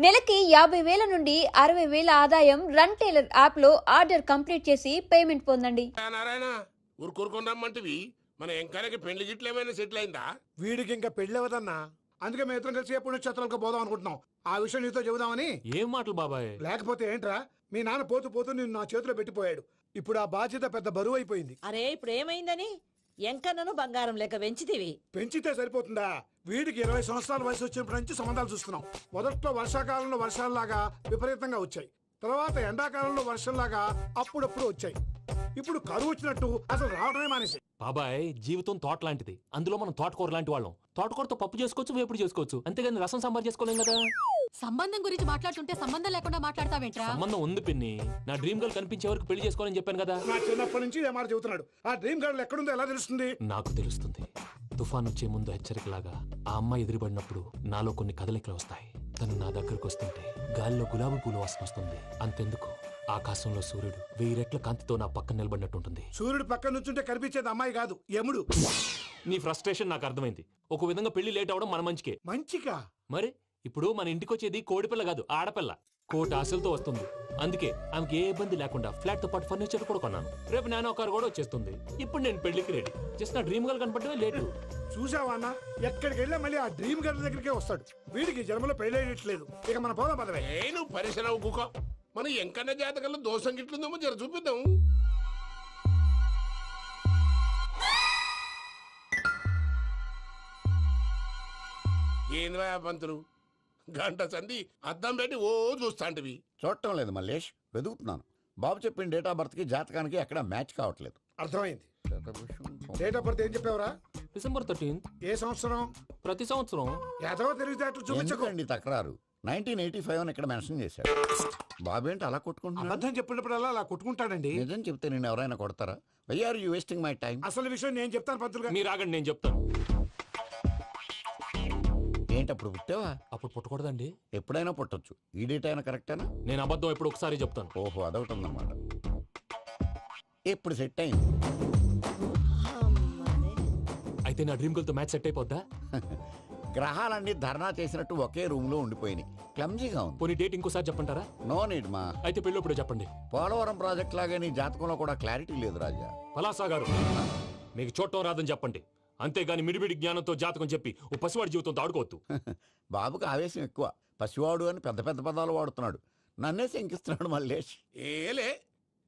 నెలకి 50,000 నుండి 60,000 ఆదాయం రన్ టైలర్ యాప్ లో ఆర్డర్ కంప్లీట్ చేసి పేమెంట్ పొందండి. నారాయణ ఊరుకూరుకున్నామంటివి మన ఎంకరకి పెళ్లి గిట్లు ఏమైనా సెటిల్ అయిందా? వీడికి ఇంకా పెళ్లి అవ్వదన్నా. అందుకే మేము ఇద్దరం కలిసి పుణ్యక్షేత్రాలకు పోదాం అనుకుంటున్నాం. ఆ విషయం నీతో చెబుదామని. ఏం మాటలు బాబాయ్? లేకపోతే ఏంట్రా, మీ నాన్న పోతూ పోతూ నిన్ను నా చేతిలో పెట్టిపోయాడు. ఇప్పుడు ఆ బాధ్యత పెద్ద బరువు అయిపోయింది. అరే ఇప్పుడు ఏమైందని ఎంకన్నను బంగారం లెక్క పెంచితివి. పెంచితే సరిపోతుందా? వీడికి 20 సంవత్సరాల వయసు వచ్చినప్పటి నుంచి సంబంధాలు చూస్తున్నాం. మొదట్లో వర్షాకాలంలో వర్షాలలాగా విపరీతంగా వచ్చాయి. తర్వాత ఎండాకాలంలో వర్షంలాగా అప్పుడప్పుడు వచ్చాయి. ఇప్పుడు కరువు వచ్చినట్టు అసలు రావడమే మానేసి. బాబాయ్, జీవితం తోట లాంటిది. అందులో మనం తోటకూర లాంటి వాళ్ళం. తోటకూరతో పప్పు చేసుకోవచ్చు, వేపుడు చేసుకోవచ్చు, అంతేగాని రసం సాంబార్ చేసుకోలేం కదా. సంబంధం గురించి మాట్లాడుతుంటే సంబంధం లేకుండా మాట్లాడతావేంట్రా? సంబంధం ఉంది పిన్ని. నా డ్రీమ్ గర్ల్ కనిపించే వరకు పెళ్లి చేసుకోవాలని చెప్పాను కదా. నా చిన్నప్పటి నుంచి ఏ మాట చెబుతున్నాడు. ఆ డ్రీమ్ గర్ల్ ఎక్కడుందో ఎలా తెలుస్తుంది? నాకు తెలుస్తుంది. తుఫాన్ వచ్చే ముందు హెచ్చరికలాగా ఆ అమ్మాయి ఎదురుపడినప్పుడు నాలో కొన్ని కదలికలు వస్తాయి. తను నా దగ్గరకు వస్తుంటే గాలిలో గులాబీ పూలు వాసన వస్తుంది. అంతెందుకు, ఆకాశంలో సూర్యుడు 1000 రెట్ల కాంతితో నా పక్కన నిలబడినట్టుంటుంది. సూర్యుడు పక్కన నుంచుంటే కనిపించేది అమ్మాయి కాదు, యముడు. నీ ఫ్రస్ట్రేషన్ నాకు అర్థమైంది. ఒక విధంగా పెళ్లి లేట్ అవడం మన మంచికే. మంచిగా? మరి ఇప్పుడు మన ఇంటికి వచ్చేది కోడిపిల్ల కాదు, ఆడపిల్ల. కోటి ఆశలతో వస్తుంది. అందుకే ఆమెకి ఏ ఇబ్బంది లేకుండా ఫ్లాట్ తో పాటు ఫర్నిచర్ కూడా కొన్నాను. రేపు నానో కారు కూడా వచ్చేస్తుంది. ఇప్పుడు నేను పెళ్లికి రెడీ. జస్ట్ నా డ్రీమ్ గర్ల్ కనపడమే లేటు. చూసావా అన్న, ఎక్కడికి వెళ్ళా మళ్ళీ ఆ డ్రీమ్ గర్ల్ దగ్గరికే వస్తాడు. వీడికి జన్మలో పెళ్ళేయట్లేదు. ఇక మన పోదాం పదవే. నువ్వు పరిశ్రమ కుక మన ఎంకన్న జాతకంలో దోషం గిట్లుందేమో జర చూపిద్దాం. ఏంది పంతులు, గంట సంధి అద్దం పెట్టి ఓ చూస్తాంటివి. చూడటం లేదు మల్లేష్, వెతుకుతున్నాను. బాబు చెప్పిన డేట్ ఆఫ్ బర్త్ కి జాతకానికి ఎక్కడ మ్యాచ్ కావట్లేదు. అర్థమైంది. డేట్ ఆఫ్ బర్త్ ఏం చెప్పావురా? December 13th. ఏ సంవత్సరం? ప్రతి సంవత్సరం. ఎదవ తెలివితేటలు చూపించకండి. ఎందుకండి తక్రారు? 1985 అని ఇక్కడ మెన్షన్ చేశాడు. బాబు ఏంటి అలా కొట్టుకుంటున్నాడు? అబద్ధం చెప్పినప్పుడల్లా అలా కొట్టుకుంటాడండి. నిజం చెప్తే నేను ఎవరైనా కొడతారా? Why are you wasting my time? అసలు విషయం నేను చెప్తాను పంతులు గారు. మీరు ఆగండి, నేను చెప్తాను. ఏంటి అప్పుడు పుట్టావా? అప్పుడు పుట్టకూడదండి. ఎప్పుడైనా పుట్టొచ్చు. ఈ డేట్ అయినా కరెక్టేనా? నేను అబద్ధం ఎప్పుడు ఒకసారి చెప్తాను. ఓహో, అదొకటి ఉందన్నమాట. ఎప్పుడు సెట్ అయింది? అయితే నా డ్రీమ్ గర్ల్ తో మ్యాచ్ సెట్ అయిపోద్దా? గ్రహాలన్నీ ధర్నా చేసినట్టు ఒకే రూమ్ లో ఉండిపోయినాయి. క్లమ్జీగా ఉంది. పోనీ డేట్ ఇంకోసారి చెప్పంటారా? నో నీడ్ మా. అయితే పెళ్ళప్పుడు చెప్పండి. పోలవరం ప్రాజెక్ట్ లాగే నీ జాతకంలో కూడా క్లారిటీ లేదు రాజా. పలాసా గారు, మీకు చూడటం రాదని చెప్పండి. అంతేగాని మిడిమిడి జ్ఞానంతో జాతకం చెప్పి ఓ పసివాడి జీవితంతో ఆడుకోవద్దు. బాబుకి ఆవేశం ఎక్కువ. పసివాడు అని పెద్ద పెద్ద పదాలు వాడుతున్నాడు. నన్నే శంకిస్తున్నాడు మల్లేష్. ఏలే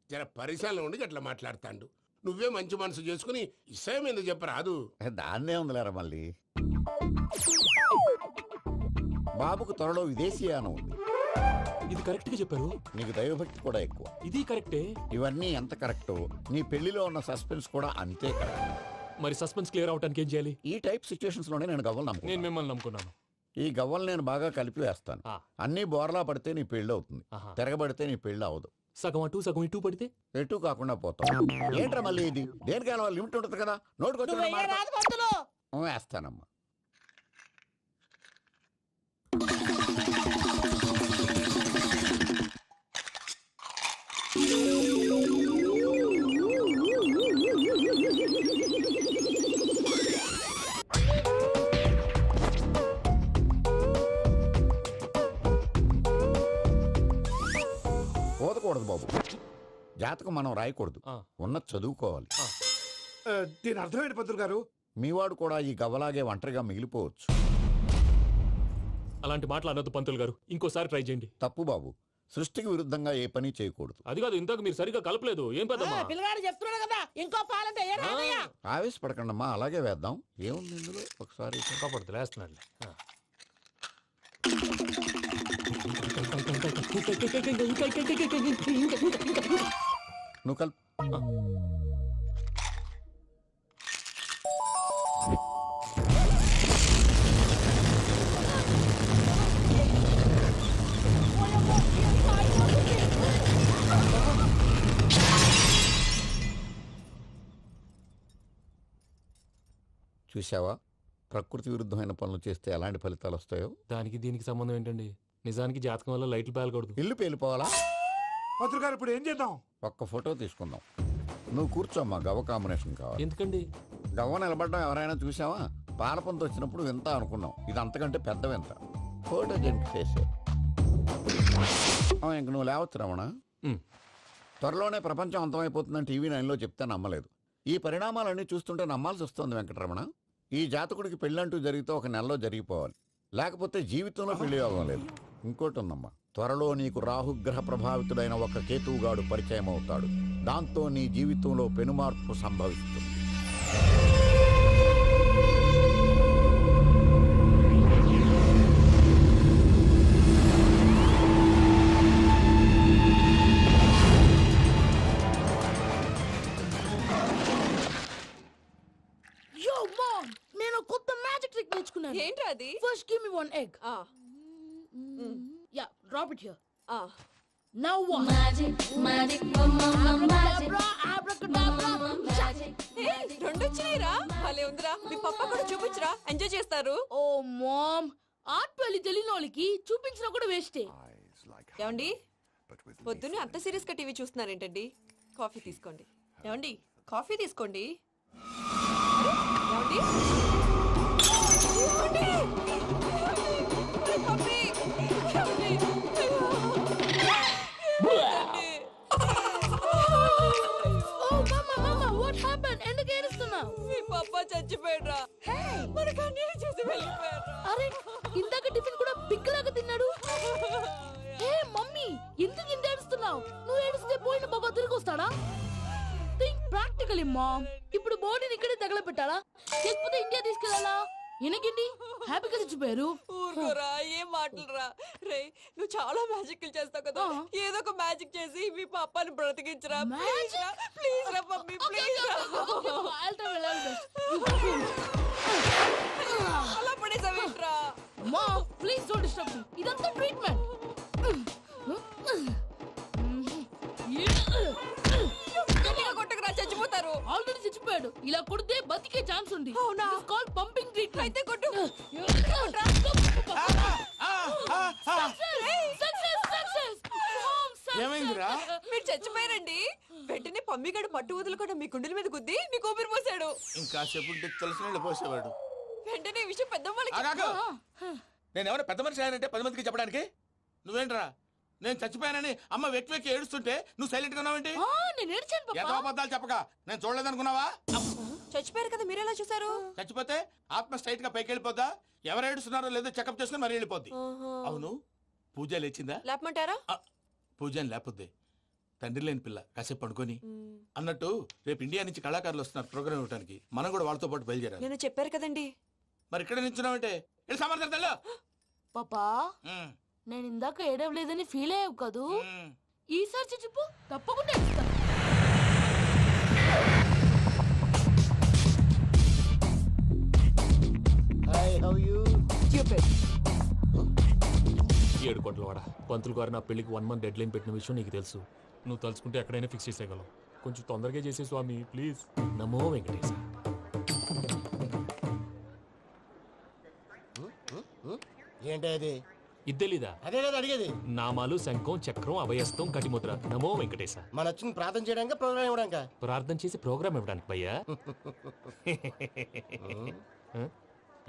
జర పరిశ్రమలో ఉండి అట్లా మాట్లాడతాండు. నువ్వే మంచి మనసు చేసుకుని ఇష్టం ఎందుకు చెప్పరాదు? దాన్నే ఉందిలేరా మళ్ళీ. బాబుకు త్వరలో విదేశీయానం ఉంది. ఇది కరెక్ట్ గా చెప్పారు. నీకు దైవభక్తి కూడా ఎక్కువ. ఇది కరెక్టే. ఇవన్నీ ఎంత కరెక్టో నీ పెళ్లిలో ఉన్న సస్పెన్స్ కూడా అంతే కరెక్ట్. మరి సస్పెన్స్ క్లియర్ అవడానికి ఏం చేయాలి? ఈ టైప్ సిచ్యువేషన్స్ లోనే నేను గవ్వలు నేను నమ్ముకున్నాను. మిమ్మల్ని నమ్ముకున్నాను. ఈ గవ్వలు నేను బాగా కలిపి వేస్తాను. అన్ని బోర్లా పడితే నీ పెళ్లి అవుతుంది. ఆహా. తిరగబడితే నీ పెళ్లి అవదు. సగం అటు సగం ఇటు పడితే ఎటు కాకుండా పోతాం. ఏంట్రా మళ్ళీ ఇది? దేనికైనా లిమిట్ ఉంటుంది కదా. నువ్వు వెయ్యరాదు పంతులు. నోటుకొచ్చి వేస్తానమ్మా. పోదకూడదు బాబు. జాతకం మనం రాయకూడదు. ఉన్నది చదువుకోవాలి. దీని అర్థమైంది పంతులు గారు. మీవాడు కూడా ఈ గవ్వలాగే ఒంటరిగా మిగిలిపోవచ్చు. అలాంటి మాటలు అనొద్దు పంతులు గారు. ఇంకోసారి ట్రై చేయండి. తప్పు బాబు. సృష్టికి విరుద్ధంగా ఏ పని చేయకూడదు. అది కాదు, ఇంతకు మీరు సరిగ్గా కలపలేదు. ఏం పెద్దమ్మా? పిల్లగాడు చెప్తున్నాడు కదా, ఇంకో పాలంటే ఏ రాదయ్యా. ఆవేశపడకండమ్మా, అలాగే వేద్దాం. ఏముంది ఇందులో? ఒకసారి కాపాడుతు లేస్తున్నాడు. నువ్వు కల్. చూసావా, ప్రకృతి విరుద్ధమైన పనులు చేస్తే ఎలాంటి ఫలితాలు వస్తాయో. దానికి దీనికి సంబంధం ఏంటండి? నిజానికి జాతకం వల్ల లైట్లు పేలకూడదు. ఇల్లు పేలిపోవాలా? పంతులు గారు ఇప్పుడు ఏం చేద్దాం? ఒక్క ఫోటో తీసుకుందాం. నువ్వు కూర్చోమ్మా. గవ్వ కాంబినేషన్ కావాలి. ఎందుకండి? గవ్వ నిలబడడం ఎవరైనా చూసావా? పాలపంత వచ్చినప్పుడు వింత అనుకున్నాం. ఇది అంతకంటే పెద్ద వింత. ఫోటో జెనిక్ చేసే ఇంక నువ్వు లేవచ్చు రమణ. ఉమ్. త్వరలోనే ప్రపంచం అంతమైపోతుందని టీవీ 9లో చెప్తే నమ్మలేదు. ఈ పరిణామాలన్నీ చూస్తుంటే నమ్మాల్సి వస్తుంది వెంకటరమణ. ఈ జాతకుడికి పెళ్ళంటూ జరిగితే ఒక నెలలో జరిగిపోవాలి, లేకపోతే జీవితంలో పెళ్లి యోగం లేదు. ఇంకోటి ఉందమ్మా, త్వరలో నీకు రాహుగ్రహ ప్రభావితుడైన ఒక కేతువుగాడు పరిచయం అవుతాడు. దాంతో నీ జీవితంలో పెనుమార్పు సంభవిస్తుంది. Yo, mom! నేను కొత్త మ్యాజిక్ ట్రిక్ నేర్చుకున్నాను. ఏంట్రా అది First give me one egg. Yeah, drop it here. Now what? Abracadabra, abracadabra. రెండు వచ్చినాయిరా భలే ఉందిరా మీ పప్ప కూడా చూపించరా ఎంజాయ్ చేస్తారు Oh, mom. ఆర్ట్ వెళ్ళి తెలియని వాళ్ళకి చూపించినా కూడా వేస్టే. ఏమండి పొద్దున్నే అంత సీరియస్ గా టీవీ చూస్తున్నారేంటండి కాఫీ తీసుకోండి ఏమండి కాఫీ తీసుకోండి ఏమండి coffee Oh, mama, what happened? ఎందుకు ఏడుస్తున్నావు? మీ పప్ప చచ్చిపోయాడురా మనకు అన్యాయం చేసి వెళ్ళిపోయాడురా అరే, ఇందాక టిఫిన్ కూడా పిక్కలాగా తిన్నాడు. హే మమ్మీ, ఎందుకు ఇంత ఏడుస్తున్నావు? నువ్వు ఏడిస్తే పోయిన బాబా తిరిగి వస్తాడా? Think practically mom. ఇప్పుడు బాడీని ఇక్కడే తగలబెట్టాలా లేకపోతే ఇండియా తీసుకెళ్ళాలా? ఎనకండి హ్యాపీగా చచ్చిపోయారు. ఊరుకోరా ఏం మాటలురా రే నువ్వు చాలా మ్యాజిక్ చేస్తావు కదా ఏదో ఒక మ్యాజిక్ చేసి మీ పాపాని బ్రతికించరా ప్లీజ్ రా మమ్మీ ప్లీజ్ అలా పడేసావేంట్రా mom please don't disturb me. ఇదంతా ట్రీట్మెంట్. కొట్టకరా చచ్చిపోతారు ఆల్రెడీ చచ్చిపోయాడు. ఇలా కొడితే బతికే ఛాన్స్ ఉంది. అవునా? Call pumping treatment. అయితే కొట్టు ఏమైందిరా? మీరు చచ్చిపోయారండి వెంటనే పమ్మిగాడు పట్టు వదులుకుండా మీ గుండెల మీద గుద్ది మీకు ఊపిరి పోసాడు ఇంకా చెప్పు తెలిసిన వాళ్ళు పోసేవాడు. వెంటనే ఈ విషయం పెద్ద ఆగాగు. నేను ఎవరైనా పెద్ద మనిషి అయ్యానంటే 10 మందికి చెప్పడానికి నువ్వేంట్రా? నేను చచ్చిపోయానని అమ్మ వెక్కి వెక్కి ఏడుస్తుంటే నువ్వు సైలెంట్ గా ఉన్నావేంటి? నేను ఏడ్చాను ఎంతో పాపా. అబద్ధాలు చెప్పక నేను చూడలేదనుకున్నావా? చచ్చిపోయారు కదా మీరెలా చూసారు చచ్చిపోతే ఆత్మ స్ట్రైట్ గా పైకి వెళ్ళిపోద్దా? ఎవరు ఏడుస్తున్నారో లేదో చెకప్ చేసుకుని మరి వెళ్ళిపోద్ది. అవును, పూజ లేచిందా? లేపమంటారా పూజ అని లేకపోద్ది. తండ్రి లేని పిల్ల కాసేపు పడుకొని అన్నట్టు రేపు ఇండియా నుంచి కళాకారులు వస్తున్నారు ప్రోగ్రామ్ ఇవ్వడానికి. మనం కూడా వాళ్ళతో పాటు బయలుదేరాలి. నేను చెప్పారు కదండి మరి ఇక్కడ నిల్చున్నావంటే వెళ్ళి సమర్థతలో. పాపా నేను ఇందాక ఏడవలేదని ఫీల్ అయ్యావు కదూ? ఈసారి చచ్చిపో తప్పకుండా ఏడుస్తాను. ఏడు కోట్ల వాడ పంతులు గారు నా పెళ్లికి 1 month డెడ్ లైన్ పెట్టిన విషయం నీకు తెలుసు. నువ్వు తలుచుకుంటే ఎక్కడైనా ఫిక్స్ చేసేయగలవు. కొంచెం తొందరగా చేసే స్వామి ప్లీజ్. నమో వెంకటేశ. ఏంటి అది? ఇద్దెలీదా? అదే కదా అడిగేది. నామాలు శంఖం చక్రం అభయస్తం కటిముద్ర. నమో వెంకటేశ. మన వచ్చింది ప్రార్థన చేయడానికి ప్రోగ్రామ్ ఇవ్వడానిక? ప్రార్థన చేసి ప్రోగ్రామ్ ఇవ్వడానికి భయ్యా.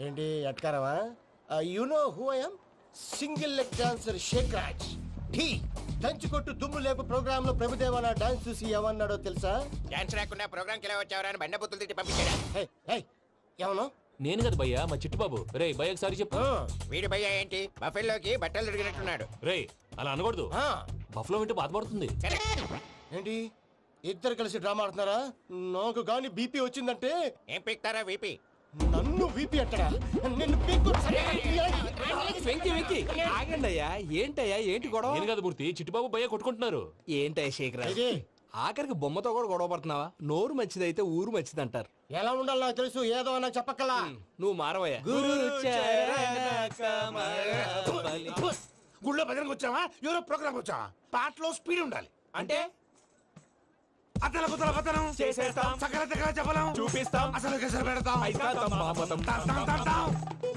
ఏంటి అట్కారమా? You know who I am? Single leg dancer Shaik Raj. ఢీ దంచి కొట్టు దుమ్ము లేపు ప్రోగ్రామ్ లో ప్రభుదేవ నా డాన్స్ చూసి ఏమన్నాడో తెలుసా? డాన్స్ రాకుండా ప్రోగ్రామ్ కి ఎలా వచ్చావరా అని బండ బుద్ధులు తిట్టి పంపించాడా? ఏమను? నేను కదా భయ్యా, మా చిట్టుబాబు. రే భయ్య ఒకసారి చెప్పు. వీడి భయ్య ఏంటి బఫెల్లోకి బట్టలు తిరిగినట్టున్నాడు. రే అలా అనకూడదు, బఫ్లో వింటే బాధపడుతుంది. ఏంటి ఇద్దరు కలిసి డ్రామా ఆడుతున్నారా? నాకు గాని బీపీ వచ్చిందంటే ఏం పీక్తారా వీపీ? నన్ను వీపీ అంటారా? నిన్ను పీక్కు. వెంకీ వెంకీ ఆగండి అయ్యా. ఏంటయ్యా ఏంటి గొడవ? నేను కదా మూర్తి, చిట్టుబాబు భయ్య కొట్టుకుంటున్నారు. ఏంటయ్యా శేఖరా ఇది ఆఖరికి బొమ్మతో కూడా గొడవ పడుతున్నావా? నోరు మంచిదైతే ఊరు మంచిది అంటారు. ఎలా ఉండాలి నాకు తెలుసు, ఏదో నాకు చెప్పక్కలా. నువ్వు మారవయ్యా. గుళ్ళో భజనకు వచ్చావా? ఎవరో ప్రోగ్రామ్ వచ్చావా? పాటలో స్పీడ్ ఉండాలి. అంటే అతల కుతల పతనం చేసేస్తాం, సకల దగ్గర చెప్పలేం, చూపిస్తాం, అసలు గసలు పెడతాం. అయితాం, బాపతం. టాం టాం టాం టాం.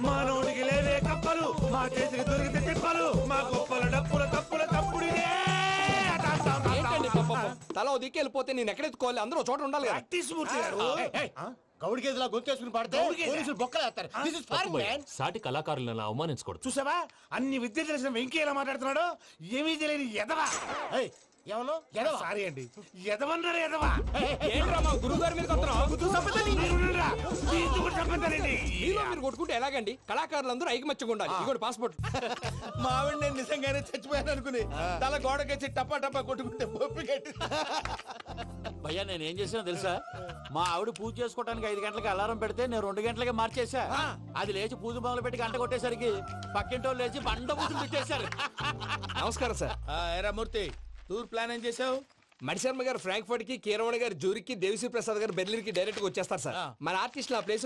మానవుడికి లేవే కప్పలు, మా చేతికి దొరికితే తిప్పలు, మా గొప్పల డప్పుల తప్పుల తప్పుడిదే. టాం టాం టాం టాం. ఏంటండి పాపం? తల ఓ దిక్కు వెళ్ళిపోతే నేను ఎక్కడెత్తుకోవాలి అందరూ ఒక చోట ఉండాలి కదా ప్రాక్టీస్ మూర్తి గారు గౌడి గేదెలా గొంతేసుకుని పాడితే పోలీసులు బొక్కలేస్తారు దిస్ ఇస్ ఫారెన్ మ్యాన్. సాటి కళాకారులను అవమానించకూడదు. చూసావా అన్ని విద్య తెలిసిన వెంకీ ఎలా మాట్లాడుతున్నాడు? ఏమీ తెలియని ఎదవా. ఏమను ఎడవ సారీ అండి, ఎదవన్నారు ఎదవా. ఏంట్రా మా గురువు గారి మీద మీలో మీరు కొట్టుకుంటే ఎలాగండి? కళాకారులందరూ ఐకమత్యంగా ఉండాలి. ఇదిగోండి పాస్పోర్ట్. మా ఆవిడ నేను నిజంగానే చచ్చిపోయాను అనుకుని తల గోడకొచ్చి టపా టపా కొట్టుకుంటే పొప్పి కట్టి. భయ్యా నేను ఏం చేసినా తెలుసా? మా ఆవిడ పూజ చేసుకోవడానికి 5 గంటలకి అలారం పెడితే నేను 2 గంటలకి మార్చేసా. అది లేచి పూజ మొదలు పెట్టి గంట కొట్టేసరికి పక్కింటోళ్ళు లేచి బండ పూజలు పెట్టేశారు. నమస్కారం సార్. ఎరా మూర్తి, టూర్ ప్లాన్ ఏం చేసావు? మణిశర్మ గారు ఫ్రాంక్ఫర్ట్ కి, కీరవాణి గారు జూరిక్ కి, దేవిశ్రీ ప్రసాద్ గారు బెర్లిన్ కి డైరెక్ట్ గా వచ్చేస్తారు సార్. మన ఆర్టిస్ట్ ఆ ప్లేస్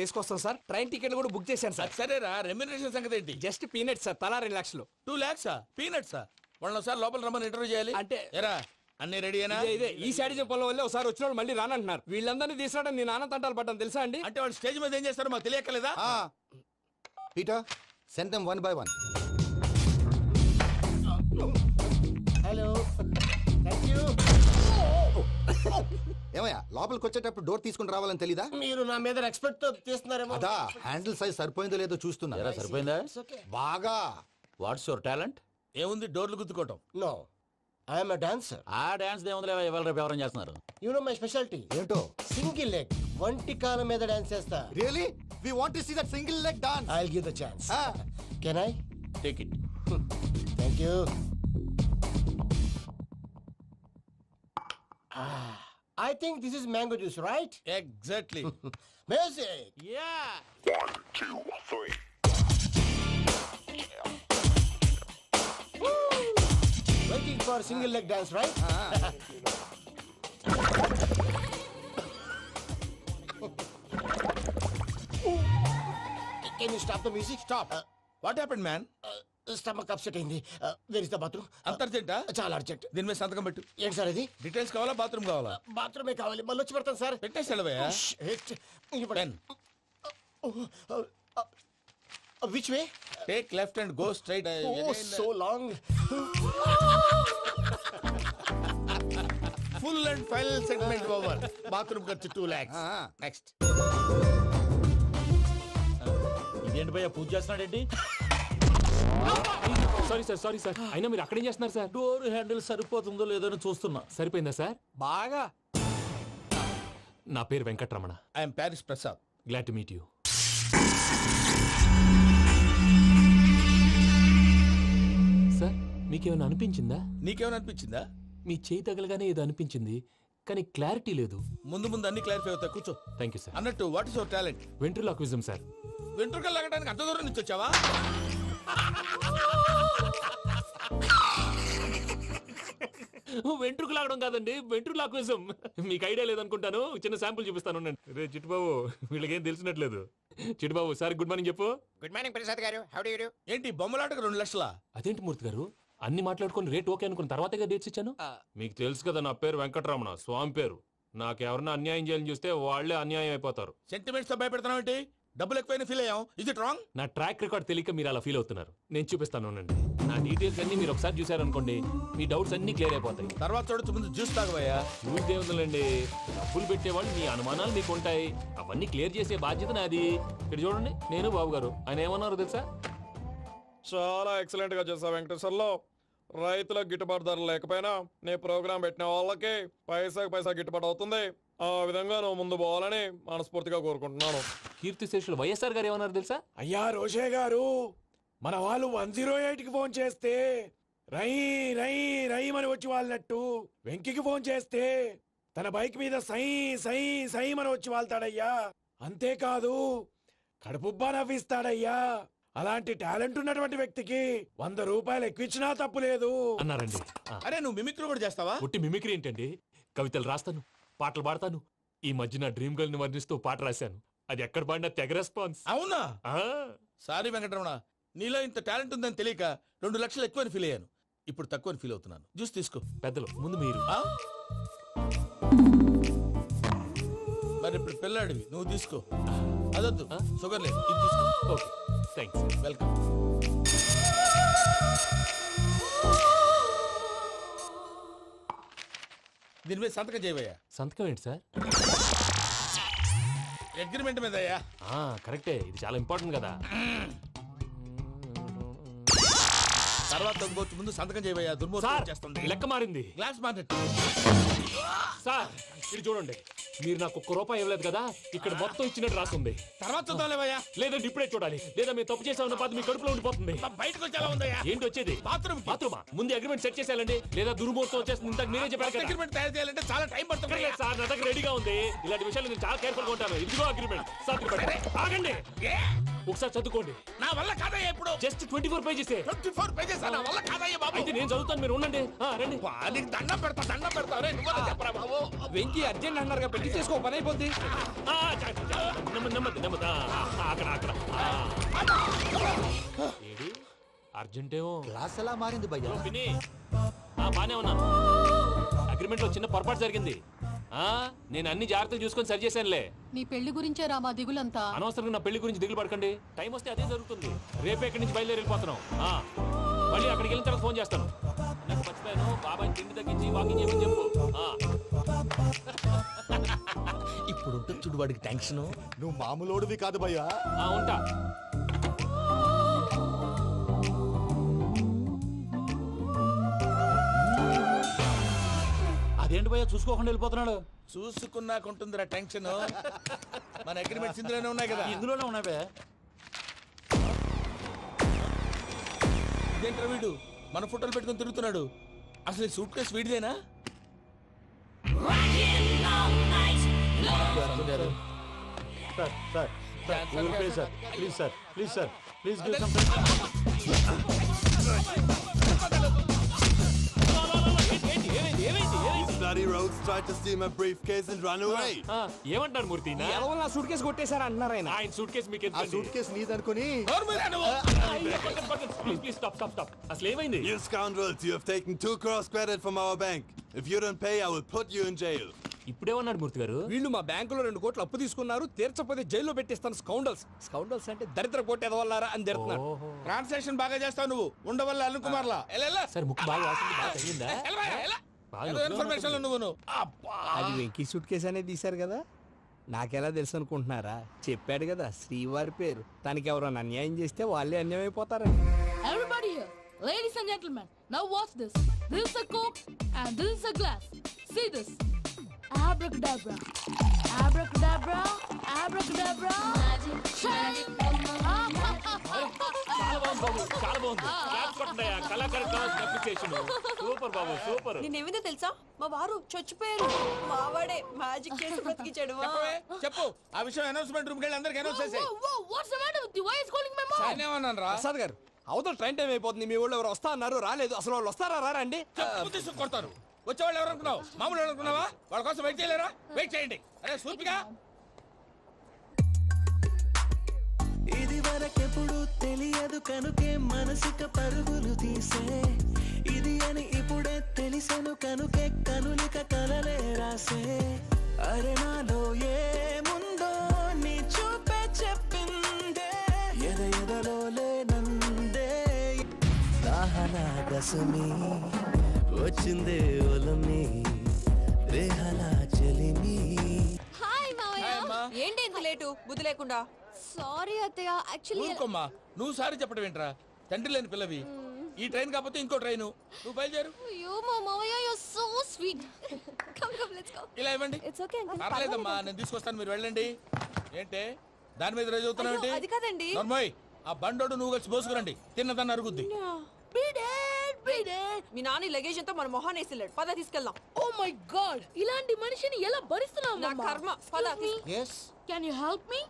తీసుకొస్తాం సార్. ట్రైన్ టికెట్ కూడా బుక్ చేశాను సార్. సరేరా, రెమ్యూనరేషన్ సంగతి ఏంటి? జస్ట్ పీనట్ సార్, తలా 2 లక్షలు. 2 lakhs పీనట్సా? వాళ్ళని ఒకసారి లోపల రమ్మని ఇంటర్వ్యూ చేయాలి. అంటే ఎరా అన్ని రెడీనా? ఇదే ఈ శాడిజం పొలం వల్లే ఒకసారి వచ్చిన వాళ్ళు మళ్ళీ రానంటున్నారు. వీళ్ళందరినీ తీసుకురావడం నేను ఆనంద తంటాలు పడ్డాను తెలుసా అండి. అంటే వాళ్ళు స్టేజ్ మీద ఏం చేస్తారో మాకు తెలియక్కలేదా? Peter send them 1 by 1. Hello thank you. ఏమయ్యా లోపలికి వచ్చేటప్పుడు డోర్ తీసుకుని రావాలని తెలీదా? మీరు నా మీద ఎక్స్పెక్ట్ తో తీస్తున్నారేమో. అదా హ్యాండిల్ సైజ్ సరిపోయిందో లేదో చూస్తున్నా. ఎరా సరిపోయిందా? బాగా. What's your talent? ఏముంది, డోర్లు గుద్దుకోవటం. No I am a dancer. ఆ డాన్స్ దేవుందిలే, ఇవాళ రేపు ఎవరైనా చేస్తున్నారు. యు నో మై స్పెషాలిటీ ఏంటో? సింగిల్ లెగ్, వంటి కాలం మీద డాన్స్ చేస్తా. Really we want to see that single leg dance. I will give the chance. Can I take it. Thank you. I think this is mango juice, right? Exactly. Music. Yeah. 1, 2, 3. Waiting for single leg dance, right? Can you stop the music? Stop. What happened, man? Stomach upset అయింది. Where is the bathroom? అంత అర్జెంటా? చాలా urgent. దీని మీద సంతకం పెట్టు. ఏంటి sir ఇది? Details కావాలా, బాత్రూమ్ కావాలా? బాత్రూమే కావాలి, మళ్ళీ వచ్చి పెడతాను sir. పెట్టేసాడవయ్యా. Pen. Which way? Take left and go straight. Oh, so long. Full and final segment over. Bathroom ఖర్చు 2 lakhs. Next. ఇదేంటి భయ్యా పూజ చేస్తున్నాడేంటి? Sorry sir. అయినా మీరు అక్కడేం చేస్తున్నారు సార్? డోర్ హ్యాండిల్ సరిపోతుందో లేదో అని చూస్తున్నా. సరిపోయిందా సార్? బాగా. నా పేరు Venkatramana. I am Paris Prasad. Glad to meet you. Sir మీకేమైనా అనిపించిందా? నీకేమైనా అనిపించిందా? మీ చేయి తగలగానే ఏదో అనిపించింది, కానీ క్లారిటీ లేదు. ముందు అన్ని క్లారిఫై అవుతాయి, కూర్చో. Thank you sir. అన్నట్టు what is your talent? Ventriloquism sir. వెంట్రుకలు లాగడానికి అంత దూరం నుంచి వచ్చావా? వెంట్రుకు లాగడం కాదండి, వెంట్రులాక్విజం. మీకు ఐడియా లేదనుకుంటాను, చిన్న శాంపుల్ చూపిస్తాను. రే చిట్టుబాబు, వీళ్ళకేం తెలిసినట్లేదు. చిట్టుబాబు సార్ గుడ్ మార్నింగ్ చెప్పు. Good morning Prasad garu. How do you do? ఏంటి బొమ్మలాటకు 2 లక్షలా? అదేంటి మూర్తి గారు, అన్ని మాట్లాడుకుని రేట్ ఓకే అనుకున్న తర్వాతగా డేట్స్ ఇచ్చాను. మీకు తెలుసు కదా నా పేరు వెంకటరమణ, స్వామి పేరు. నాకెవరన్నా అన్యాయం చేయాలని చూస్తే వాళ్లే అన్యాయం అయిపోతారు. సెంటిమెంట్స్ తో భయపెడతావు ఏంటి? డబ్బులు ఎక్కువైనా ఫీల్ అయ్యాం. ఇది రాంగ్. నా ట్రాక్ రికార్డ్ తెలియక మీరు అలా ఫీల్ అవుతున్నారు. నేను చూపిస్తాను ఉండండి. నా డీటెయిల్స్ అన్ని మీరు ఒకసారి చూసారనుకోండి, మీ డౌట్స్ అన్ని క్లియర్ అయిపోతాయి. తర్వాత చూడొచ్చు, ముందు జ్యూస్ తాగబోయా. చూస్తే ఉందండి, డబ్బులు పెట్టేవాళ్ళు మీ అనుమానాలు మీకు ఉంటాయి, అవన్నీ క్లియర్ చేసే బాధ్యత నాది. ఇక్కడ చూడండి, నేను బాబు గారు. ఆయన ఏమన్నారు తెలుసా? చాలా ఎక్సలెంట్ గా చేసా వెంకటేశ్వర్లో. రైతులకు గిట్టుబాటు ధర లేకపోయినా నీ ప్రోగ్రాం పెట్టిన వాళ్ళకి పైసా గిట్టుబాటు అవుతుంది. ఆ విధంగా నువ్వు ముందు పోవాలని మనస్ఫూర్తిగా కోరుకుంటున్నాను. కీర్తిశేషులు వైఎస్ఆర్ గారు ఏమన్నారు తెలుసా? అయ్యా రోషే గారు, మన వాళ్ళు 108కి ఫోన్ చేస్తే రై రై రైమని వచ్చి వాళ్ళనట్టు, వెంకికి ఫోన్ చేస్తే తన బైక్ మీద సై సై సైమని వచ్చి వాళ్తాడయ్యా. అంతేకాదు కడుపుబ్బా నవ్విస్తాడయ్యా. అలాంటి టాలెంట్ ఉన్నటువంటి వ్యక్తికి 100 రూపాయలు ఎక్కువిచ్చినా తప్పు లేదు అన్నారండి. అరే నువ్వు మిమిక్రీ కూడా చేస్తావా? పుట్టి మిమిక్రీ ఏంటండి, కవితలు రాస్తాను, పాటలు పాడతాను. ఈ మధ్య నా డ్రీమ్ గర్ల్ ని వర్ణిస్తూ పాట రాశాను. అది ఎక్కడ పాడినా తెగ రెస్పాన్స్. అవునా? సారీ వెంకటరమణ, నీలో ఇంత టాలెంట్ ఉందని తెలియక 2 లక్షలు ఎక్కువని ఫీల్ అయ్యాను. ఇప్పుడు తక్కువని ఫీల్ అవుతున్నాను. జ్యూస్ తీసుకో. పెద్దలు ముందు మీరు. మరి ఇప్పుడు పిల్లాడివి, నువ్వు తీసుకో. అదొద్దు, షుగర్ లేదు, ఇది తీసుకో. Okay thanks. వెల్కమ్. దీని మీద సంతకం చేయవయ్యా. సంతకం ఏంటి సార్? అగ్రిమెంట్ మీద అయ్యా. కరెక్టే, ఇది చాలా ఇంపార్టెంట్ కదా. తర్వాత ఇంకొచ్చి ముందు సంతకం చేయవయ్యా. దుర్మోహం చేస్తుంది. లెక్క మారింది. Glass market. సార్ ఇది చూడండి, మీరు నాకు ₹1 ఇవ్వలేదు కదా, ఇక్కడ మొత్తం ఇచ్చినట్టు రాస్తుంది. తర్వాత చూద్దాంలేవయ్యా. లేదంటే ఇప్పుడే చూడాలి, లేదా మీరు తప్పు చేసామన్న బాధ మీ కడుపులో ఉండిపోతుంది. బయటకు వచ్చేలా ఉందయ్యా. ఏంటి వచ్చేది? బాత్రూమా? ముందు అగ్రిమెంట్ సెట్ చేసేయాలండి, లేదా దుర్మూర్తం వచ్చేస్తుంది. ఇంతకు మీరే చెప్పారు కదా. అగ్రిమెంట్ తయారు చేయాలంటే చాలా టైం పడుతుంది లేదు సార్, నా దగ్గర రెడీగా ఉంది. ఇలాంటి విషయాలు నేను చాలా కేర్ఫుల్ గా ఉంటాను. ఇదిగో అగ్రిమెంట్. ఆగండి, ఒకసారి చదువుకోండి. నా వల్ల కాదయ్యా. ఇప్పుడు జస్ట్ 24 పేజెస్. 24 పేజెస్ నా వల్ల కాదయ్యా బాబు. అయితే నేను చదువుతాను, మీరు ఉండండి. రండి. నీకు దండం పెడతా. రే నువ్వు చెప్పరా బాబు. వెంకీ అర్జెంట్ అన్నారు పెళ్లి చేసుకో, పని అయిపోద్ది. నెమ్మది. అక్కడ ఏడి అర్జెంటేమో. క్లాస్ ఎలా మారింది భయ్యా? బానే ఉన్నాను. అగ్రిమెంట్ లో చిన్న పొరపాటు జరిగింది. నేను అన్ని జాగ్రత్తలు చూసుకొని సరి చేశానులే. నీ పెళ్లి గురించే రా మా దిగులంతా. అనవసరంగా నా పెళ్లి గురించి దిగులు పడకండి. టైం వస్తే అదే జరుగుతుంది. రేపే ఇక్కడి నుంచి బయలుదేరి వెళ్ళిపోతున్నాం. మళ్ళీ అక్కడికి వెళ్ళిన తర్వాత ఫోన్ చేస్తాను. నాకు మర్చిపోయాను, బాబాయ్ తిండి తగ్గించి వాకింగ్ చేయమని చెప్పు. ఇప్పుడు ఉంటుంది చూడు వాడికి టెన్షన్. నువ్వు మామూలోడివి కాదు భయ్యా. ఉంటా. అదేంటి భయ్యా చూసుకోకుండా వెళ్ళిపోతున్నాడు? చూసుకున్నాకుంటుందిరా టెన్షన్. మన అగ్రిమెంట్స్ ఇందులోనే ఉన్నాయి కదా. ఇందులోనే ఉన్నాయి భయ్యా. ఇదేంట్రా వీడు మన ఫోటోలు పెట్టుకొని తిరుగుతున్నాడు. అసలు సూట్ కేసు వీడిదేనా? ప్లీజ్ ఏమంటారు మూర్తి? నా సూట్ కేసు కొట్టేశారా అన్నారు ఆయన. ఆయన సూట్ కేసు మీకు ఆ సూట్ కేసు నీదనుకుని. Please stop. అసలు ఏమైంది? You scoundrels, you have taken 2 crores credit from our bank. If you don't pay, I will put you in jail. ఇప్పుడేమన్నాడు మూర్తి గారు? వీళ్ళు మా బ్యాంకులో 2 కోట్లు అప్పు తీసుకున్నారు, తీర్చకపోతే జైల్లో పెట్టిస్తాను. స్కౌండల్స్ అంటే దరిద్ర కోట ఎదవల్లారా అని తిడుతున్నారు. ట్రాన్సాక్షన్ బాగా చేస్తావు నువ్వు. ఉండవల్ల అరుణ్ కుమార్ లా. సార్ ముక్కు బాగా వాసింది, బాగా తగ్గిందా? ఇన్ఫర్మేషన్ నువ్వు. అది వెంకీ సూట్ కేసు అనేది తీశారు కదా, నాకెలా తెలుసు అనుకుంటున్నారా? చెప్పాడు కదా శ్రీవారి పేరు. తనకి ఎవరైనా అన్యాయం చేస్తే వాళ్ళే అన్యాయం అయిపోతారని. Everybody here, ladies and gentlemen, now watch this. This is a coke and this is a glass. See this. Abracadabra. Abracadabra. Abracadabra. చాలా బాగుంది. కళాకారు సూపర్ బాబు, సూపర్. నేనేమిందో తెలుసా, మా వారు చచ్చిపోయారు. మావాడే మ్యాజిక్ చేసి బ్రతికించాడు. చెప్పు ఆ విషయం. అనౌన్స్మెంట్ రూమ్ కెళ్ళి అందరికి అనౌన్స్ చేసేయ్. What's the matter with you? Why is calling my mom? నేనేమన్నాను రా? ప్రసాద్ గారు, అవతల ట్రైన్ టైం అయిపోతుంది. మీ వాళ్ళు ఎవరు వస్తా అన్నారు, రాలేదు. అసలు వాళ్ళు వస్తారా రారా అండి? తీసుకు కొడతారు. వచ్చేవాళ్ళు ఎవరు అనుకున్నావు? మామూలు అనుకున్నావా? వాళ్ళ కోసం వెయిట్ చేయలేరా? వెయిట్ చేయండి. అరే సూపిగా. ఇది వరకెప్పుడు తెలియదు కనుకే మనసుక పరుగులు తీసే, ఇది అని ఇప్పుడే తెలిసెను కనుకే కనులిక కలలే రాసే. అరే నాలో ఏముందో నీ చూపే చెప్పిందే, ఎదలో లేనందే. దాహనా దశమి వచ్చిందే ఒలమి, రేహలా చెలిమి. హాయ్ మావయ్య. ఏంటి ఇంత లేటు? బుద్ధి లేకుండా. సారీ అత్తయ్య, యాక్చువల్లీ ఊరుకోమ్మా. నువ్వు సారీ చెప్పడం ఏంట్రా? తండ్రి లేని పిల్లవి. ఈ ట్రైన్ కాకపోతే ఇంకో ట్రైన్. నువ్వు బయలుదేరు. అయ్యో మా మావయ్య, you are so sweet. Come let's go. ఇలా ఇవ్వండి. It's okay uncle. పర్లేదమ్మా, నేను తీసుకొస్తాను, మీరు వెళ్ళండి. ఏంటే దాని మీద రోజు అవుతున్నావు? అది కాదండి. నర్మోయ్, ఆ బండోడు నువ్వు కలిసి పోసుకురండి. తిన్నదాన్ని అరుగుద్ది. మీ నాని లగేజ్ అంతా మన మొహాన్ వేసిల్లాడు. పద తీసుకెళ్దాం. Oh my god, ఇలాంటి మనిషిని ఎలా భరిస్తున్నావు? నా కర్మ. పద Yes. Can you help me?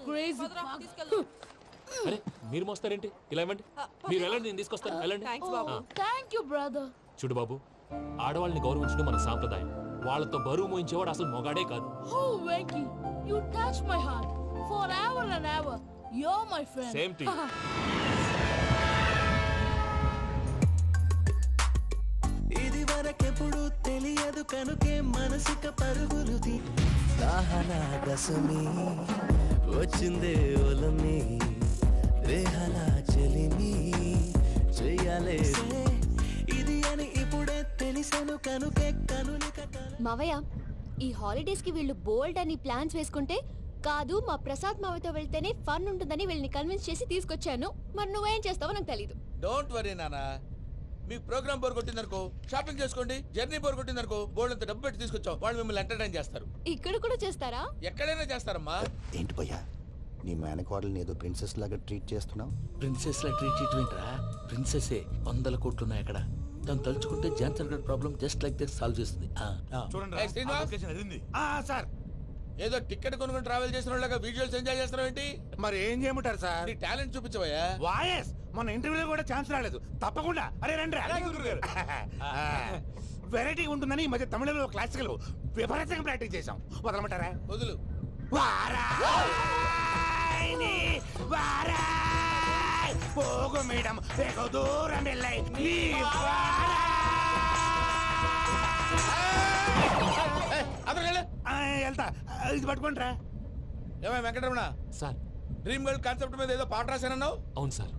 Crazy. తీసుకెళ్దాం. అరే మీరు మోస్తారేంటి? ఇలా ఇవ్వండి. మీరు వెళ్ళండి, నేను తీసుకొస్తాను. వెళ్ళండి. Thanks Babu. Thank you brother. చూడు బాబు, ఆడవాళ్ళని గౌరవించడం మన సాంప్రదాయం. వాళ్ళతో బరువు మోయించేవాడు అసలు మొగాడే కాదు. Oh Venki, you touch my heart forever and ever. You're my friend. Same to you. ఇది వరకెప్పుడు తెలియదు కనుకే మనసుక పరుగులు తీ. దాహనా దశమి వచ్చిందే ఒలమి, రేహలా చెలిమి చెయ్యాలే. ఇది అని ఇప్పుడే తెలిసెను కనుకే కనునిక మావయ్య ఈ హాలిడేస్ కి వీళ్ళు బోల్డ్ అని ప్లాన్స్ వేసుకుంటే కాదు మా ప్రసాద్ మావయ్యతో వెళ్తేనే ఫన్ ఉంటుందని వీళ్ళని కన్విన్స్ చేసి తీసుకొచ్చాను. మరి నువ్వేం చేస్తావో నాకు తెలీదు. డోంట్ వరీ నానా, మీకు ప్రోగ్రామ్ బోర్ కొట్టిందనుకో షాపింగ్ చేసుకోండి, జర్నీ బోర్ కొట్టిందనుకో బోర్డు అంత డబ్బు పెట్టి తీసుకొచ్చాం, వాళ్ళు మిమ్మల్ని ఎంటర్టైన్ చేస్తారు. ఇక్కడ కూడా చేస్తారా? ఎక్కడైనా చేస్తారమ్మా. ఏంటి భయ్యా నీ మేనకోడల్ని ఏదో ప్రిన్సెస్ లాగా ట్రీట్ చేస్తున్నావు? ప్రిన్సెస్ లా ట్రీట్ చేయటమేంట్రా? ప్రిన్సెస్ 100 కోట్లు ఉన్నాయి అక్కడ. తను తలుచుకుంటే జాన్సన్ గడ్ problem just like this solve చేస్తుంది. ఏయ్, శ్రీనివాస్, సార్ ఏదో టికెట్ కొనుక్కొని ట్రావెల్ చేసిన వాళ్ళగా విజువల్స్ ఎంజాయ్ చేస్తున్నావు ఏంటి? మరి ఏం చేయమంటారు సార్? నీ టాలెంట్ చూపించవయ్యా. వాయస్ మన ఇంటర్వ్యూలో కూడా ఛాన్స్ రాలేదు. తప్పకుండా అరే రండి వెరైటీ ఉంటుందని ఈ మధ్య తమిళంలో క్లాసికల్ విపరీతంగా ప్రాక్టీస్ చేసాం. వదలమంటారా? వదులు. వారాయని వారాయ్ పోగు మేడం వెగు దూరం వెళ్ళై నీ వెళ్తా. ఇది పట్టుకుంటారా? ఏమై Venkataramana, sir dream girl concept మీద ఏదో పాట రాశానన్నావు. అవును సార్.